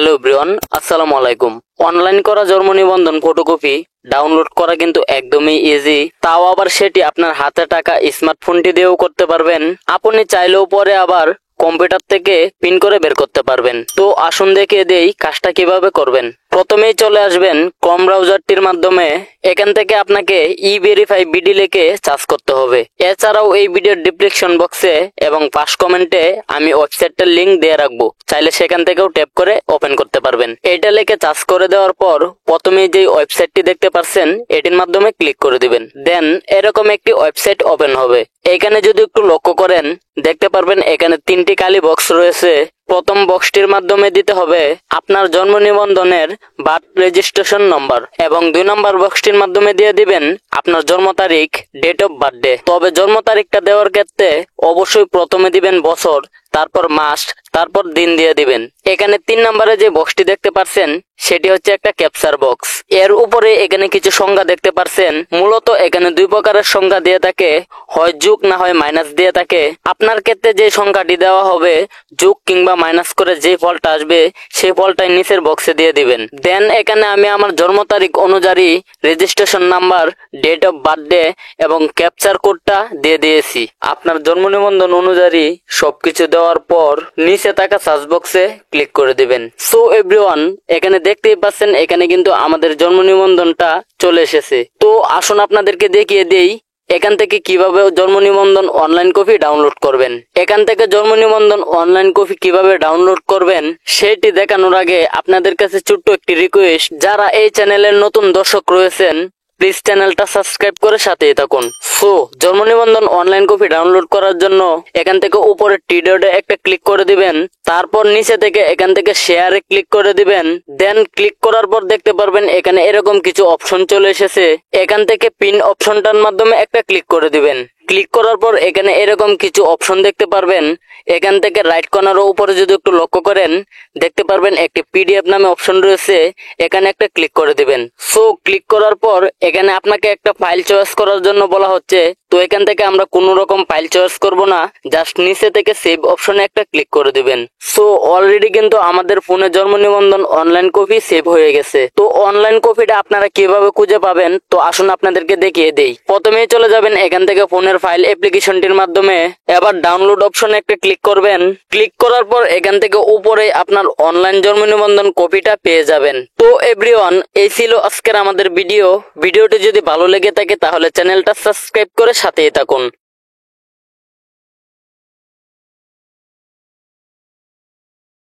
Hello everyone, আসসালামু আলাইকুম। Online করা জন্ম নিবন্ধন ফটোকপি ডাউনলোড করা কিন্তু একদমই ইজি, তাও আবার সেটি আপনার হাতে টাকা স্মার্টফোনটি দিয়েও করতে পারবেন। আপনি চাইলেও পরে আবার কম্পিউটার থেকে পিন করে বের করতে পারবেন। তো আসুন দেখে দেই কাজটা কিভাবে করবেন। প্রথমেই চলে আসবেন ক্রোম ব্রাউজারটির মাধ্যমে। এখান থেকে আপনাকে ভেরিফাই বিডি লিখে সার্চ করতে হবে। এছাড়াও এই ভিডিওর ডিসক্রিপশন বক্সে এবং ফার্স্ট কমেন্টে আমি ওয়েবসাইটটার লিংক দিয়ে রাখবো, চাইলে সেখান থেকেও ট্যাপ করে ওপেন করতে পারবেন। এটা লিখে সার্চ করে দেওয়ার পর প্রথমেই যে ওয়েবসাইটটি দেখতে পাচ্ছেন এটির মাধ্যমে ক্লিক করে দিবেন। দেন এরকম একটি ওয়েবসাইট ওপেন হবে। এখানে যদি একটু লক্ষ্য করেন দেখতে পারবেন এখানে তিনটি কালি বক্স রয়েছে। প্রথম বক্সটির মাধ্যমে দিতে হবে আপনার জন্ম নিবন্ধনের বার্থ রেজিস্ট্রেশন নম্বর এবং 2 নম্বর বক্সটির মাধ্যমে দিয়ে দিবেন আপনার জন্ম তারিখ, ডেট অফ বার্থডে। তবে জন্ম তারিখটা দেওয়ার ক্ষেত্রে অবশ্যই প্রথমে দিবেন বছর, তারপর মাস, তারপর দিন দিয়ে দিবেন। এখানে 3 নম্বরে যে বক্সটি দেখতে পাচ্ছেন সেটি হচ্ছে একটা ক্যাপচার বক্স। এর উপরে এখানে কিছু সংখ্যা দেখতে পাচ্ছেন। মূলত এখানে 2 প্রকারের সংখ্যা দিয়ে থাকে, হয় যোগ না হয় মাইনাস দিয়ে থাকে। আপনার ক্ষেত্রে যে সংখ্যাটি দেওয়া হবে যোগ কিংবা মাইনাস করে যে ফলটা আসবে সেই ফলটাই নিচের বক্সে দিয়ে দিবেন। দেন এখানে আমি আমার জন্ম তারিখ অনুযায়ী registration number, date of birthday এবং ক্যাপচার কোডটা দিয়ে দিয়েছি। আপনার জন্ম নিবন্ধন অনুযায়ী সবকিছু দেওয়ার পর নিচে থাকা সার্চ বক্সে ক্লিক করে দিবেন। সো এভরিওয়ান, এখানে দেখতেই পাচ্ছেন এখানে কিন্তু আমাদের জন্ম নিবন্ধনটা চলে এসেছে। তো আসুন আপনাদেরকে দেখিয়ে দেই এখান থেকে কিভাবে জন্ম নিবন্ধন অনলাইন কপি ডাউনলোড করবেন। এখান থেকে জন্ম নিবন্ধন অনলাইন কপি কিভাবে ডাউনলোড করবেন সেটি দেখানোর আগে আপনাদের কাছে ছোট্ট একটি রিকোয়েস্ট, যারা এই চ্যানেলের নতুন দর্শক রয়েছেন প্লিজ চ্যানেলটা সাবস্ক্রাইব করে সাথেই থাকুন। সো জন্ম নিবন্ধন অনলাইন কপি ডাউনলোড করার জন্য এখান থেকে উপরে টি ডটে একটা ক্লিক করে দিবেন। তারপর নিচে থেকে এখান থেকে শেয়ারে ক্লিক করে দিবেন। দেন ক্লিক করার পর দেখতে পারবেন এখানে এরকম কিছু অপশন চলে এসেছে। এখান থেকে পিন অপশনটার মাধ্যমে একটা ক্লিক করে দিবেন। ক্লিক করার পর এখানে এরকম কিছু অপশন দেখতে পারবেন। এখান থেকে রাইট কর্নারের উপরে যদি একটু লক্ষ্য করেন দেখতে পারবেন একটি পিডিএফ নামে অপশন রয়েছে, এখানে একটা ক্লিক করে দিবেন। সো ক্লিক করার পর এখানে আপনাকে একটা ফাইল চয়েস করার জন্য বলা হচ্ছে। তো এখান থেকে আমরা কোনো রকম ফাইল চয়েস করব না, জাস্ট নিচে থেকে সেভ অপশনে একটা ক্লিক করে দিবেন। সো অলরেডি কিন্তু আমাদের ফোনে জন্ম নিবন্ধন অনলাইন কপি সেভ হয়ে গেছে। তো অনলাইন কপিটা আপনারা কিভাবে খুঁজে পাবেন তো আসুন আপনাদেরকে দেখিয়ে দেই। প্রথমেই চলে যাবেন এখান থেকে ফোনের ফাইল অ্যাপ্লিকেশনটির মাধ্যমে। এবার ডাউনলোড অপশনে একটা ক্লিক করবেন। ক্লিক করার পর এখান থেকে উপরে আপনার অনলাইন জন্ম নিবন্ধন কপিটা পেয়ে যাবেন। তো এভরিওয়ান, এই ছিল আজকের আমাদের ভিডিওটি যদি ভালো লেগে থাকে তাহলে চ্যানেলটা সাবস্ক্রাইব করে সাথেই থাকুন।